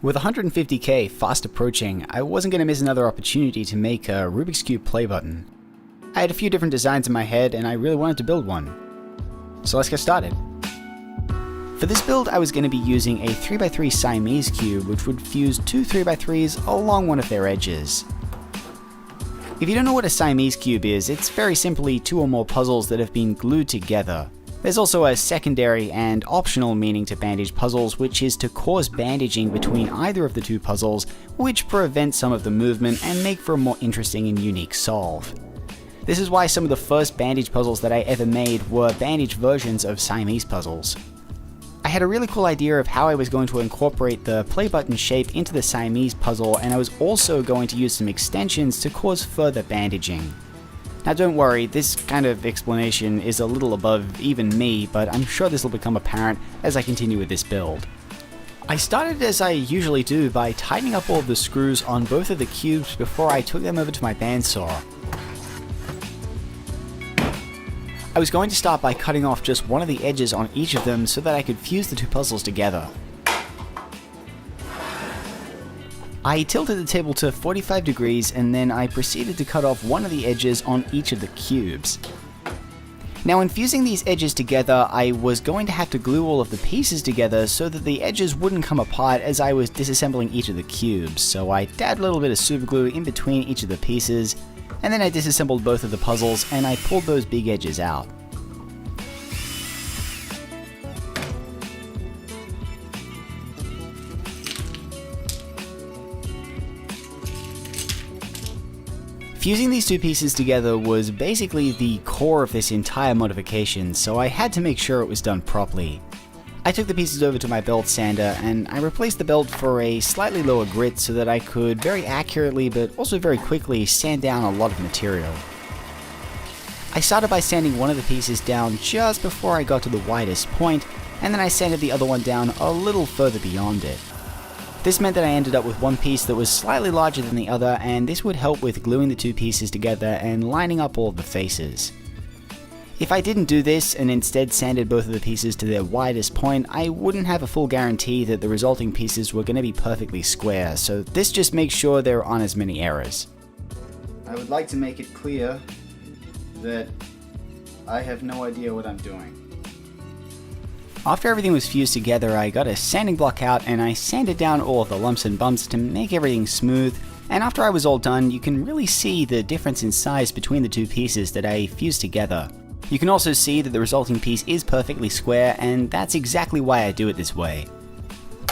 With 150k fast approaching, I wasn't going to miss another opportunity to make a Rubik's Cube play button. I had a few different designs in my head and I really wanted to build one. So let's get started. For this build I was going to be using a 3x3 Siamese cube which would fuse two 3x3s along one of their edges. If you don't know what a Siamese cube is, it's very simply two or more puzzles that have been glued together. There's also a secondary and optional meaning to bandage puzzles, which is to cause bandaging between either of the two puzzles, which prevents some of the movement and make for a more interesting and unique solve. This is why some of the first bandage puzzles that I ever made were bandage versions of Siamese puzzles. I had a really cool idea of how I was going to incorporate the play button shape into the Siamese puzzle, and I was also going to use some extensions to cause further bandaging. Now don't worry, this kind of explanation is a little above even me, but I'm sure this will become apparent as I continue with this build. I started as I usually do by tightening up all of the screws on both of the cubes before I took them over to my bandsaw. I was going to start by cutting off just one of the edges on each of them so that I could fuse the two puzzles together. I tilted the table to 45 degrees and then I proceeded to cut off one of the edges on each of the cubes. Now in fusing these edges together, I was going to have to glue all of the pieces together so that the edges wouldn't come apart as I was disassembling each of the cubes, so I dabbed a little bit of super glue in between each of the pieces, and then I disassembled both of the puzzles and I pulled those big edges out. Fusing these two pieces together was basically the core of this entire modification, so I had to make sure it was done properly. I took the pieces over to my belt sander and I replaced the belt for a slightly lower grit so that I could very accurately but also very quickly sand down a lot of material. I started by sanding one of the pieces down just before I got to the widest point, and then I sanded the other one down a little further beyond it. This meant that I ended up with one piece that was slightly larger than the other, and this would help with gluing the two pieces together and lining up all of the faces. If I didn't do this and instead sanded both of the pieces to their widest point, I wouldn't have a full guarantee that the resulting pieces were going to be perfectly square, so this just makes sure there aren't as many errors. I would like to make it clear that I have no idea what I'm doing. After everything was fused together, I got a sanding block out and I sanded down all of the lumps and bumps to make everything smooth, and after I was all done, you can really see the difference in size between the two pieces that I fused together. You can also see that the resulting piece is perfectly square, and that's exactly why I do it this way.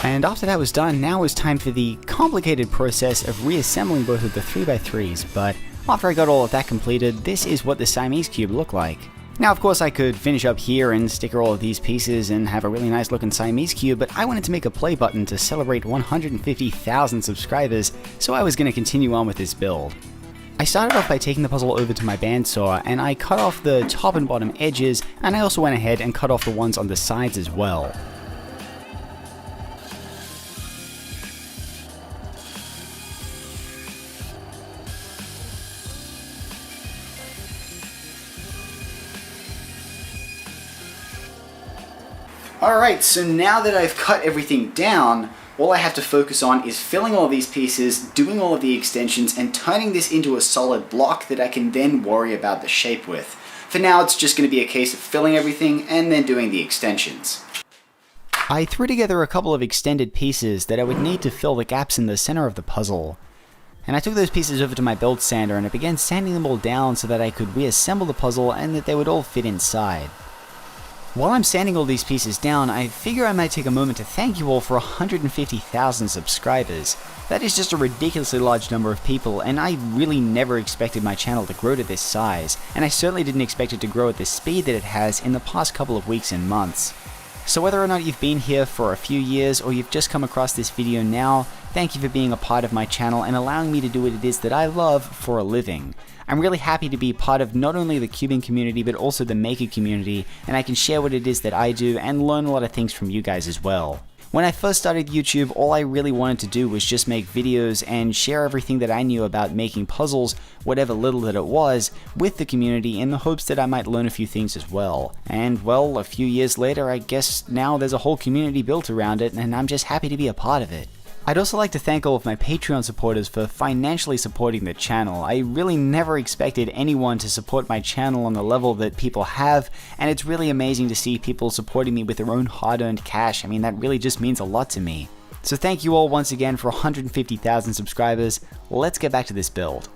And after that was done, now was time for the complicated process of reassembling both of the 3x3s, but after I got all of that completed, this is what the Siamese cube looked like. Now of course I could finish up here and sticker all of these pieces and have a really nice looking Siamese cube, but I wanted to make a play button to celebrate 150,000 subscribers, so I was going to continue on with this build. I started off by taking the puzzle over to my bandsaw and I cut off the top and bottom edges, and I also went ahead and cut off the ones on the sides as well. Alright, so now that I've cut everything down, all I have to focus on is filling all these pieces, doing all of the extensions, and turning this into a solid block that I can then worry about the shape with. For now, it's just going to be a case of filling everything and then doing the extensions. I threw together a couple of extended pieces that I would need to fill the gaps in the center of the puzzle. And I took those pieces over to my belt sander and I began sanding them all down so that I could reassemble the puzzle and that they would all fit inside. While I'm sanding all these pieces down, I figure I might take a moment to thank you all for 150,000 subscribers. That is just a ridiculously large number of people, and I really never expected my channel to grow to this size, and I certainly didn't expect it to grow at the speed that it has in the past couple of weeks and months. So whether or not you've been here for a few years or you've just come across this video now, thank you for being a part of my channel and allowing me to do what it is that I love for a living. I'm really happy to be part of not only the cubing community but also the maker community, and I can share what it is that I do and learn a lot of things from you guys as well. When I first started YouTube, all I really wanted to do was just make videos and share everything that I knew about making puzzles, whatever little that it was, with the community in the hopes that I might learn a few things as well. And well, a few years later, I guess now there's a whole community built around it, and I'm just happy to be a part of it. I'd also like to thank all of my Patreon supporters for financially supporting the channel. I really never expected anyone to support my channel on the level that people have, and it's really amazing to see people supporting me with their own hard-earned cash. I mean, that really just means a lot to me. So thank you all once again for 150,000 subscribers. Let's get back to this build.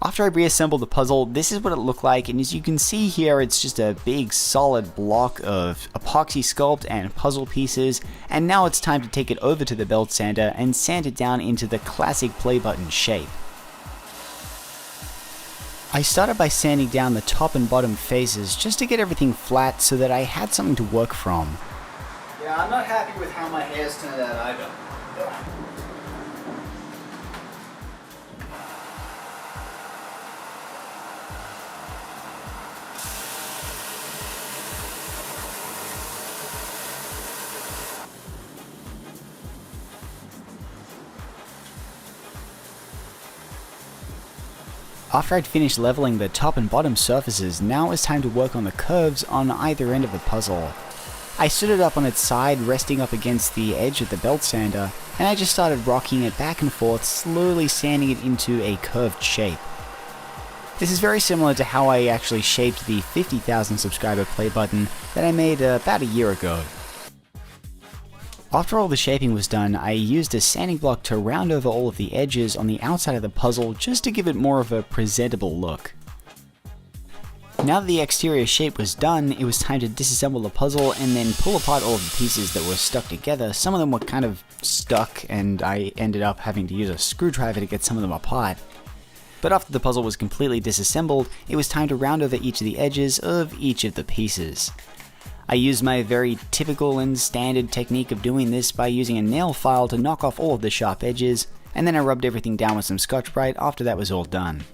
After I reassembled the puzzle, this is what it looked like, and as you can see here, it's just a big solid block of epoxy sculpt and puzzle pieces, and now it's time to take it over to the belt sander and sand it down into the classic play button shape. I started by sanding down the top and bottom faces just to get everything flat so that I had something to work from. Yeah, I'm not happy with how my hair's turned out either. After I'd finished leveling the top and bottom surfaces, now it was time to work on the curves on either end of the puzzle. I stood it up on its side, resting up against the edge of the belt sander, and I just started rocking it back and forth, slowly sanding it into a curved shape. This is very similar to how I actually shaped the 50,000 subscriber play button that I made about a year ago. After all the shaping was done, I used a sanding block to round over all of the edges on the outside of the puzzle just to give it more of a presentable look. Now that the exterior shape was done, it was time to disassemble the puzzle and then pull apart all of the pieces that were stuck together. Some of them were kind of stuck and I ended up having to use a screwdriver to get some of them apart. But after the puzzle was completely disassembled, it was time to round over each of the edges of each of the pieces. I used my very typical and standard technique of doing this by using a nail file to knock off all of the sharp edges, and then I rubbed everything down with some Scotch-Brite after that was all done.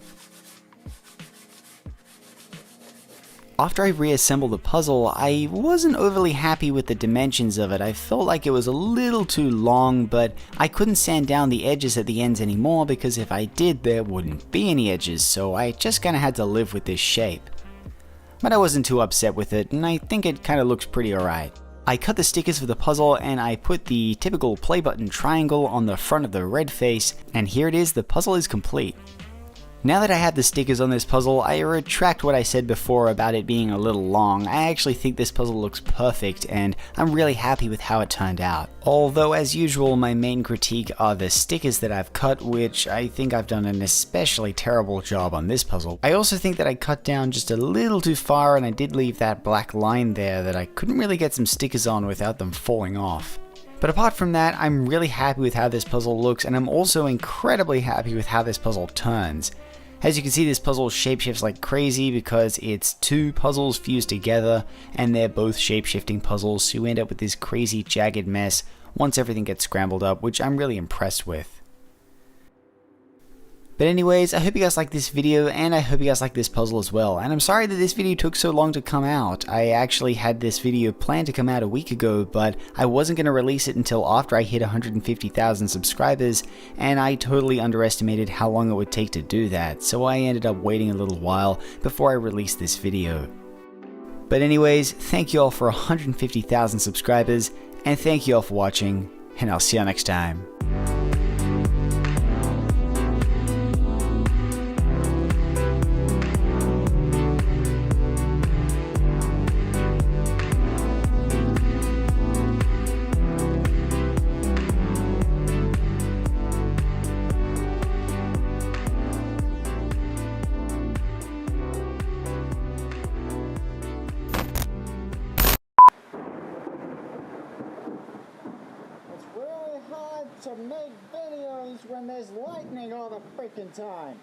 After I reassembled the puzzle, I wasn't overly happy with the dimensions of it. I felt like it was a little too long, but I couldn't sand down the edges at the ends anymore because if I did, there wouldn't be any edges, so I just kinda had to live with this shape. But I wasn't too upset with it, and I think it kinda looks pretty alright. I cut the stickers for the puzzle and I put the typical play button triangle on the front of the red face, and here it is, the puzzle is complete. Now that I have the stickers on this puzzle, I retract what I said before about it being a little long. I actually think this puzzle looks perfect and I'm really happy with how it turned out. Although as usual, my main critique are the stickers that I've cut, which I think I've done an especially terrible job on this puzzle. I also think that I cut down just a little too far and I did leave that black line there that I couldn't really get some stickers on without them falling off. But apart from that, I'm really happy with how this puzzle looks, and I'm also incredibly happy with how this puzzle turns. As you can see, this puzzle shapeshifts like crazy because it's two puzzles fused together and they're both shapeshifting puzzles, so you end up with this crazy jagged mess once everything gets scrambled up, which I'm really impressed with. But anyways, I hope you guys like this video and I hope you guys like this puzzle as well. And I'm sorry that this video took so long to come out. I actually had this video planned to come out a week ago, but I wasn't going to release it until after I hit 150,000 subscribers, and I totally underestimated how long it would take to do that, so I ended up waiting a little while before I released this video. But anyways, thank you all for 150,000 subscribers, and thank you all for watching, and I'll see you next time. It's really hard to make videos when there's lightning all the freaking time.